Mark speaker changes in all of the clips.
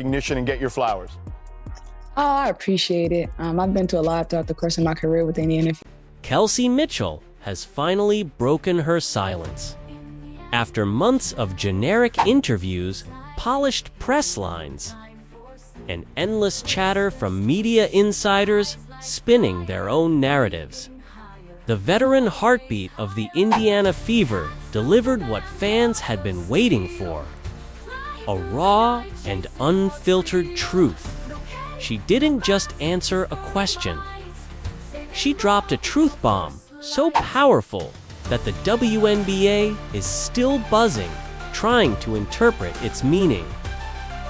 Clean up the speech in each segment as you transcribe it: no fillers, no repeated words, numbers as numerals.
Speaker 1: recognition and get your flowers?
Speaker 2: Oh, I appreciate it. I've been to a lot throughout the course of my career within the NFL.
Speaker 3: Kelsey Mitchell has finally broken her silence. After months of generic interviews, polished press lines, and endless chatter from media insiders spinning their own narratives, the veteran heartbeat of the Indiana Fever delivered what fans had been waiting for: a raw and unfiltered truth. She didn't just answer a question. She dropped a truth bomb so powerful that the WNBA is still buzzing, trying to interpret its meaning.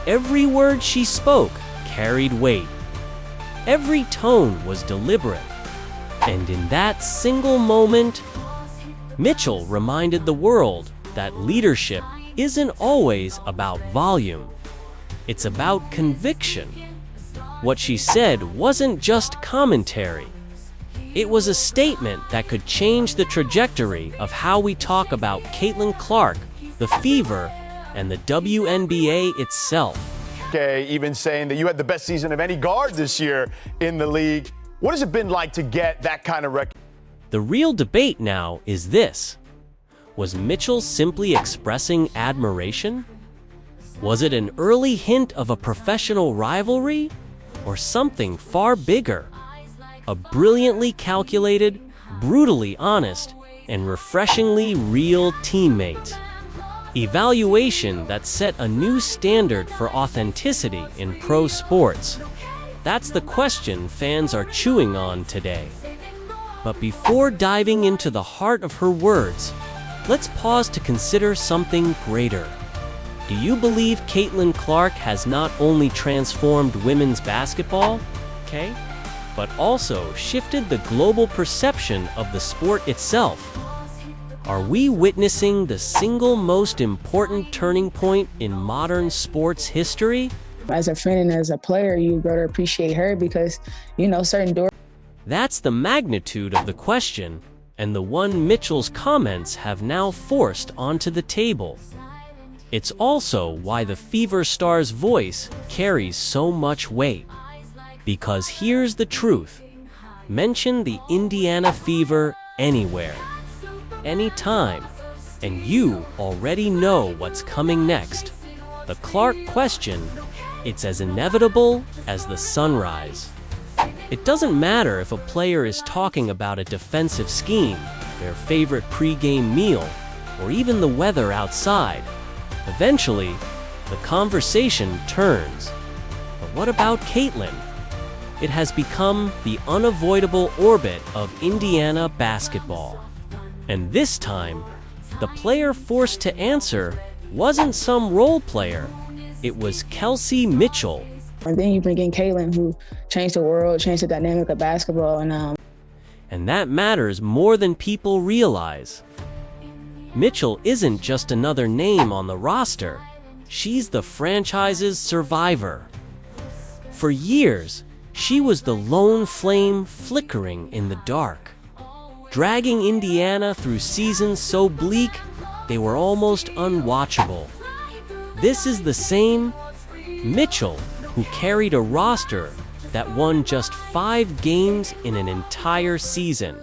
Speaker 3: Every word she spoke carried weight. Every tone was deliberate. And in that single moment, Mitchell reminded the world that leadership isn't always about volume. It's about conviction. What she said wasn't just commentary. It was a statement that could change the trajectory of how we talk about Caitlin Clark, the Fever, and the WNBA itself.
Speaker 1: Okay, even saying that you had the best season of any guard this year in the league. What has it been like to get that kind of recognition?
Speaker 3: The real debate now is this: was Mitchell simply expressing admiration? Was it an early hint of a professional rivalry? Or something far bigger? A brilliantly calculated, brutally honest, and refreshingly real teammate. Evaluation that set a new standard for authenticity in pro sports. That's the question fans are chewing on today. But before diving into the heart of her words, let's pause to consider something greater. Do you believe Caitlin Clark has not only transformed women's basketball, but also shifted the global perception of the sport itself? Are we witnessing the single most important turning point in modern sports history?
Speaker 2: As a friend and as a player, you grow to appreciate her because, certain doors.
Speaker 3: That's the magnitude of the question, and the one Mitchell's comments have now forced onto the table. It's also why the Fever star's voice carries so much weight. Because here's the truth: mention the Indiana Fever anywhere, anytime, and you already know what's coming next. The Clark question, it's as inevitable as the sunrise. It doesn't matter if a player is talking about a defensive scheme, their favorite pre-game meal, or even the weather outside. Eventually, the conversation turns. But what about Caitlin? It has become the unavoidable orbit of Indiana basketball. And this time, the player forced to answer wasn't some role player. It was Kelsey Mitchell.
Speaker 2: And then you bring in Caitlin, who changed the world, changed the dynamic of basketball.
Speaker 3: And that matters more than people realize. Mitchell isn't just another name on the roster. She's the franchise's survivor. For years, she was the lone flame flickering in the dark, dragging Indiana through seasons so bleak they were almost unwatchable. This is the same Mitchell who carried a roster that won just 5 games in an entire season.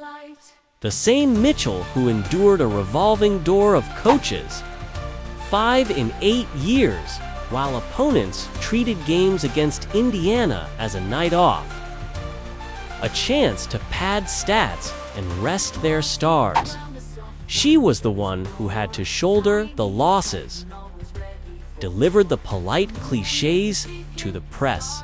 Speaker 3: The same Mitchell who endured a revolving door of coaches, 5 in 8 years, while opponents treated games against Indiana as a night off. A chance to pad stats and rest their stars. She was the one who had to shoulder the losses, delivered the polite cliches to the press,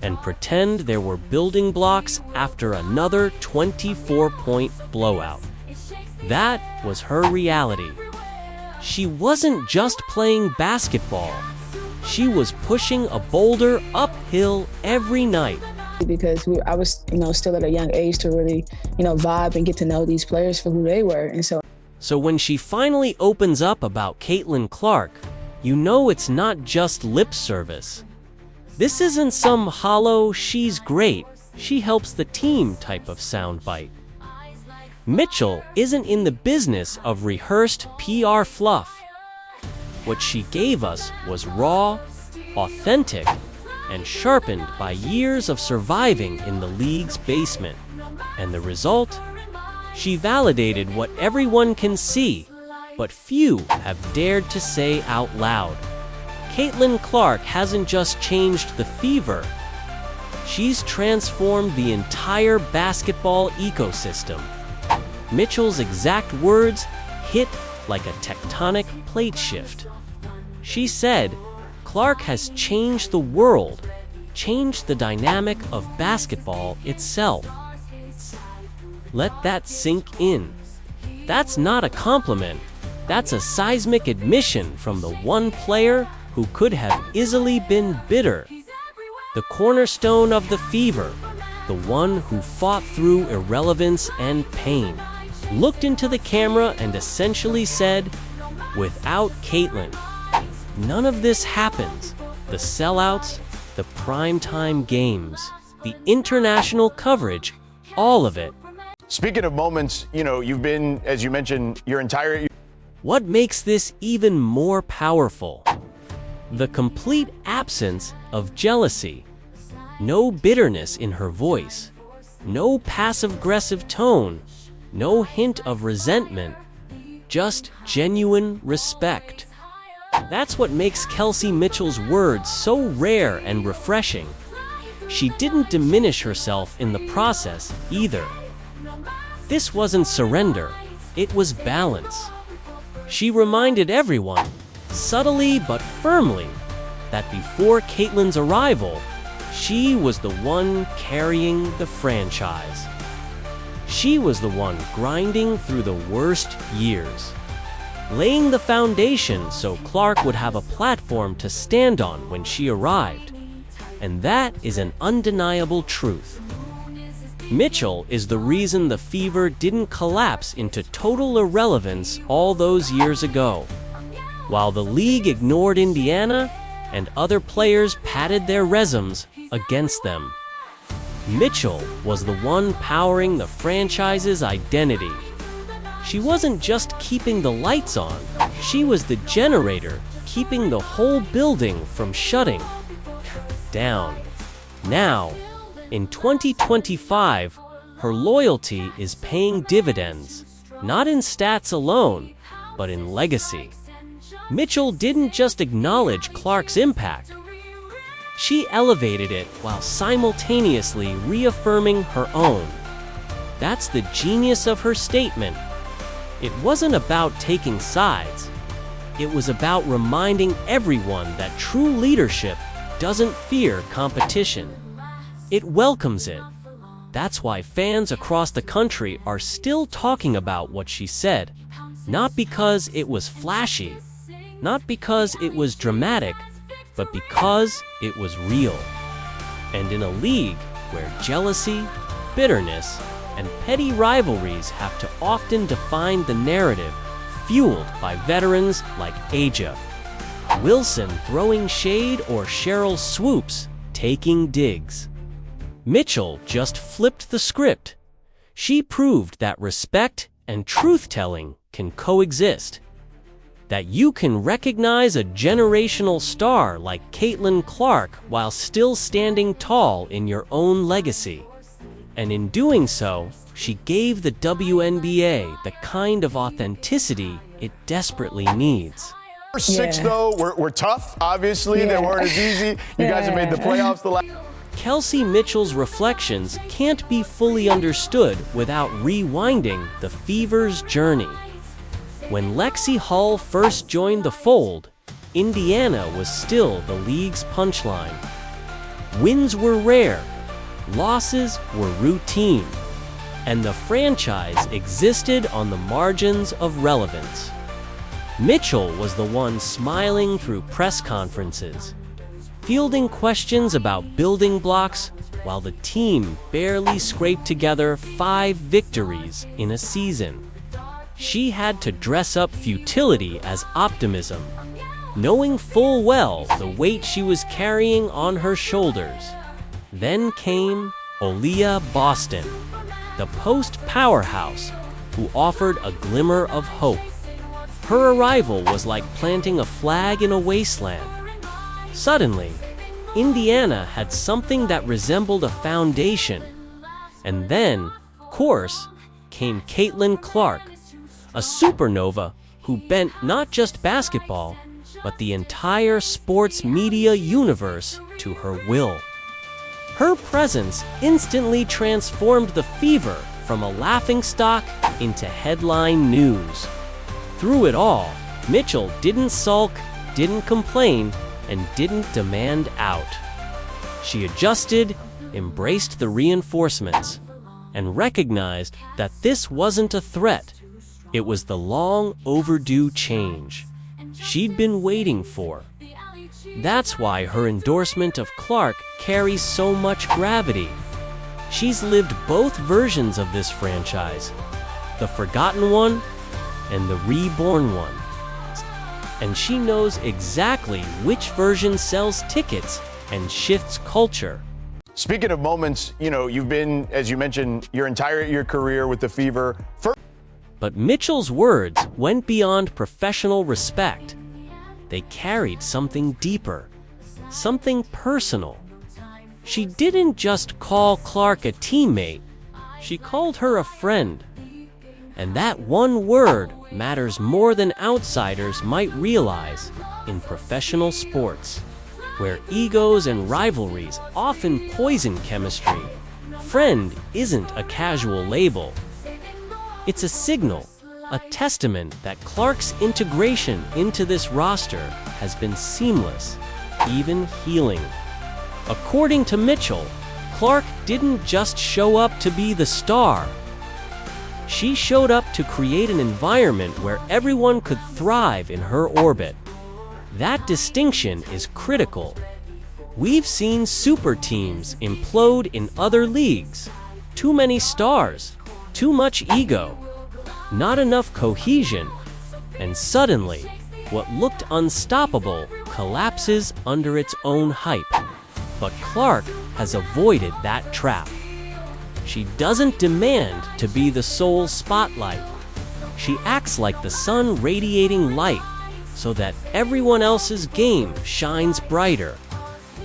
Speaker 3: and pretend there were building blocks after another 24-point blowout. That was her reality. She wasn't just playing basketball. She was pushing a boulder uphill every night.
Speaker 2: Because I was, still at a young age to really, vibe and get to know these players for who they were. And
Speaker 3: So when she finally opens up about Caitlin Clark, it's not just lip service. This isn't some hollow, she's great, she helps the team type of soundbite. Mitchell isn't in the business of rehearsed PR fluff. What she gave us was raw, authentic, and sharpened by years of surviving in the league's basement. And the result? She validated what everyone can see, but few have dared to say out loud. Caitlin Clark hasn't just changed the Fever, she's transformed the entire basketball ecosystem. Mitchell's exact words hit like a tectonic plate shift. She said, "Clark has changed the world, changed the dynamic of basketball itself." Let that sink in. That's not a compliment. That's a seismic admission from the one player who could have easily been bitter. The cornerstone of the Fever, the one who fought through irrelevance and pain, looked into the camera and essentially said, "Without Caitlin, none of this happens." The sellouts, the primetime games, the international coverage, all of it.
Speaker 1: Speaking of moments, you've been, as you mentioned, your entire...
Speaker 3: What makes this even more powerful? The complete absence of jealousy. No bitterness in her voice. No passive-aggressive tone. No hint of resentment. Just genuine respect. That's what makes Kelsey Mitchell's words so rare and refreshing. She didn't diminish herself in the process either. This wasn't surrender, it was balance. She reminded everyone, subtly but firmly, that before Caitlin's arrival, she was the one carrying the franchise. She was the one grinding through the worst years, laying the foundation so Clark would have a platform to stand on when she arrived. And that is an undeniable truth. Mitchell is the reason the Fever didn't collapse into total irrelevance all those years ago. While the league ignored Indiana and other players padded their resumes against them, Mitchell was the one powering the franchise's identity. She wasn't just keeping the lights on, she was the generator keeping the whole building from shutting down. Now, in 2025, her loyalty is paying dividends, not in stats alone, but in legacy. Mitchell didn't just acknowledge Clark's impact. She elevated it while simultaneously reaffirming her own. That's the genius of her statement. It wasn't about taking sides. It was about reminding everyone that true leadership doesn't fear competition. It welcomes it. That's why fans across the country are still talking about what she said. Not because it was flashy, not because it was dramatic, but because it was real. And in a league where jealousy, bitterness, and petty rivalries have to often define the narrative, fueled by veterans like Aja, Wilson throwing shade or Cheryl Swoops taking digs, Mitchell just flipped the script. She proved that respect and truth-telling can coexist. That you can recognize a generational star like Caitlin Clark while still standing tall in your own legacy. And in doing so, she gave the WNBA the kind of authenticity it desperately needs.
Speaker 1: First six, though, were tough, obviously. They weren't as easy. You guys have made the playoffs the last...
Speaker 3: Kelsey Mitchell's reflections can't be fully understood without rewinding the Fever's journey. When Lexi Hull first joined the fold, Indiana was still the league's punchline. Wins were rare, losses were routine, and the franchise existed on the margins of relevance. Mitchell was the one smiling through press conferences, fielding questions about building blocks while the team barely scraped together 5 victories in a season. She had to dress up futility as optimism, knowing full well the weight she was carrying on her shoulders. Then came Aaliyah Boston, the post-powerhouse who offered a glimmer of hope. Her arrival was like planting a flag in a wasteland. Suddenly, Indiana had something that resembled a foundation. And then, of course, came Caitlin Clark, a supernova who bent not just basketball, but the entire sports media universe to her will. Her presence instantly transformed the Fever from a laughingstock into headline news. Through it all, Mitchell didn't sulk, didn't complain, and didn't demand out. She adjusted, embraced the reinforcements, and recognized that this wasn't a threat. It was the long overdue change she'd been waiting for. That's why her endorsement of Clark carries so much gravity. She's lived both versions of this franchise, the forgotten one and the reborn one. And she knows exactly which version sells tickets and shifts culture.
Speaker 1: Speaking of moments, you've been, as you mentioned, your career with the Fever.
Speaker 3: But Mitchell's words went beyond professional respect. They carried something deeper, something personal. She didn't just call Clark a teammate, she called her a friend. And that one word matters more than outsiders might realize in professional sports, where egos and rivalries often poison chemistry. Friend isn't a casual label. It's a signal, a testament that Clark's integration into this roster has been seamless, even healing. According to Mitchell, Clark didn't just show up to be the star. She showed up to create an environment where everyone could thrive in her orbit. That distinction is critical. We've seen super teams implode in other leagues. Too many stars, too much ego, not enough cohesion, and suddenly, what looked unstoppable collapses under its own hype. But Clark has avoided that trap. She doesn't demand to be the sole spotlight. She acts like the sun radiating light so that everyone else's game shines brighter.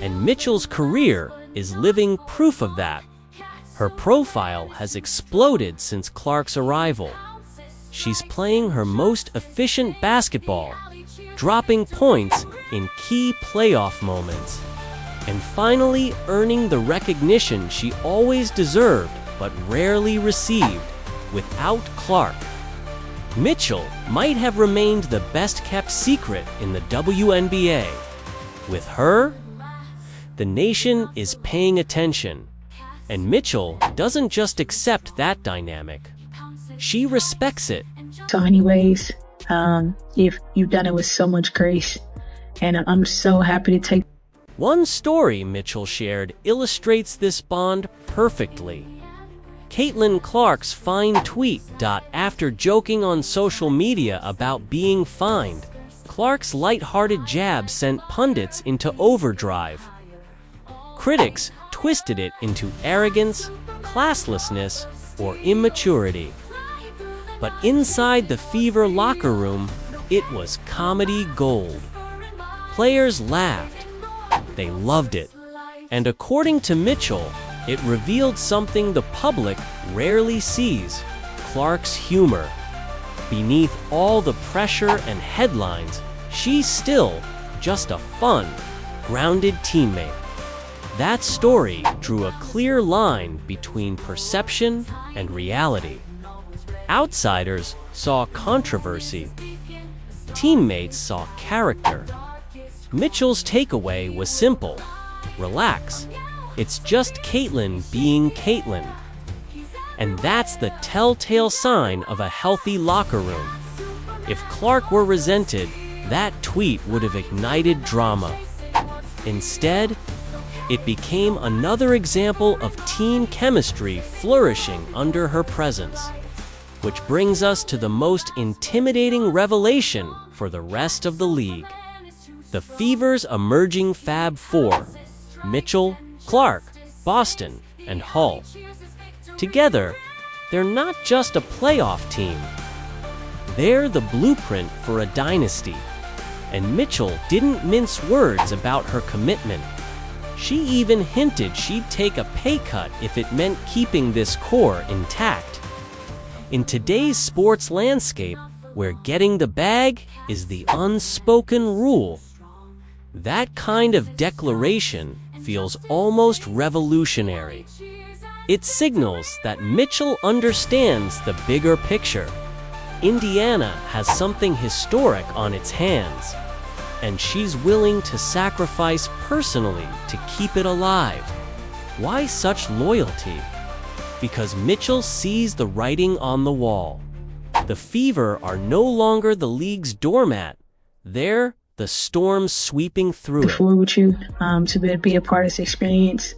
Speaker 3: And Mitchell's career is living proof of that. Her profile has exploded since Clark's arrival. She's playing her most efficient basketball, dropping points in key playoff moments, and finally earning the recognition she always deserved but rarely received without Clark. Mitchell might have remained the best-kept secret in the WNBA. With her, the nation is paying attention, and Mitchell doesn't just accept that dynamic. She respects it.
Speaker 4: So anyways, you've done it with so much grace, and I'm so happy to take.
Speaker 3: One story Mitchell shared illustrates this bond perfectly. Caitlin Clark's fine tweet. After joking on social media about being fined, Clark's lighthearted jab sent pundits into overdrive. Critics twisted it into arrogance, classlessness, or immaturity. But inside the Fever locker room, it was comedy gold. Players laughed. They loved it. And according to Mitchell, it revealed something the public rarely sees: Clark's humor. Beneath all the pressure and headlines, she's still just a fun, grounded teammate. That story drew a clear line between perception and reality. Outsiders saw controversy. Teammates saw character. Mitchell's takeaway was simple: relax. It's just Caitlin being Caitlin. And that's the telltale sign of a healthy locker room. If Clark were resented, that tweet would have ignited drama. Instead, it became another example of team chemistry flourishing under her presence. Which brings us to the most intimidating revelation for the rest of the league. The Fever's emerging Fab Four: Mitchell, Clark, Boston, and Hull. Together, they're not just a playoff team. They're the blueprint for a dynasty. And Mitchell didn't mince words about her commitment. She even hinted she'd take a pay cut if it meant keeping this core intact. In today's sports landscape, where getting the bag is the unspoken rule, that kind of declaration feels almost revolutionary. It signals that Mitchell understands the bigger picture. Indiana has something historic on its hands, and she's willing to sacrifice personally to keep it alive. Why such loyalty? Because Mitchell sees the writing on the wall. The Fever are no longer the league's doormat. They're the storm sweeping through it.
Speaker 4: Forward with you to be a part of this experience.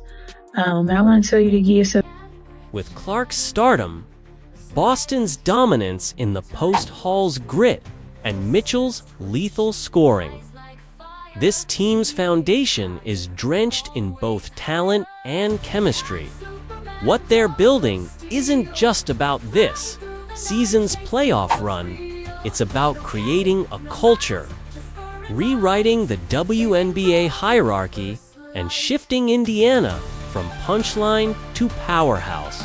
Speaker 4: I want to tell you to give yourself.
Speaker 3: With Clark's stardom, Boston's dominance in the post Hall's grit, and Mitchell's lethal scoring, this team's foundation is drenched in both talent and chemistry. What they're building isn't just about this season's playoff run, it's about creating a culture, rewriting the WNBA hierarchy, and shifting Indiana from punchline to powerhouse.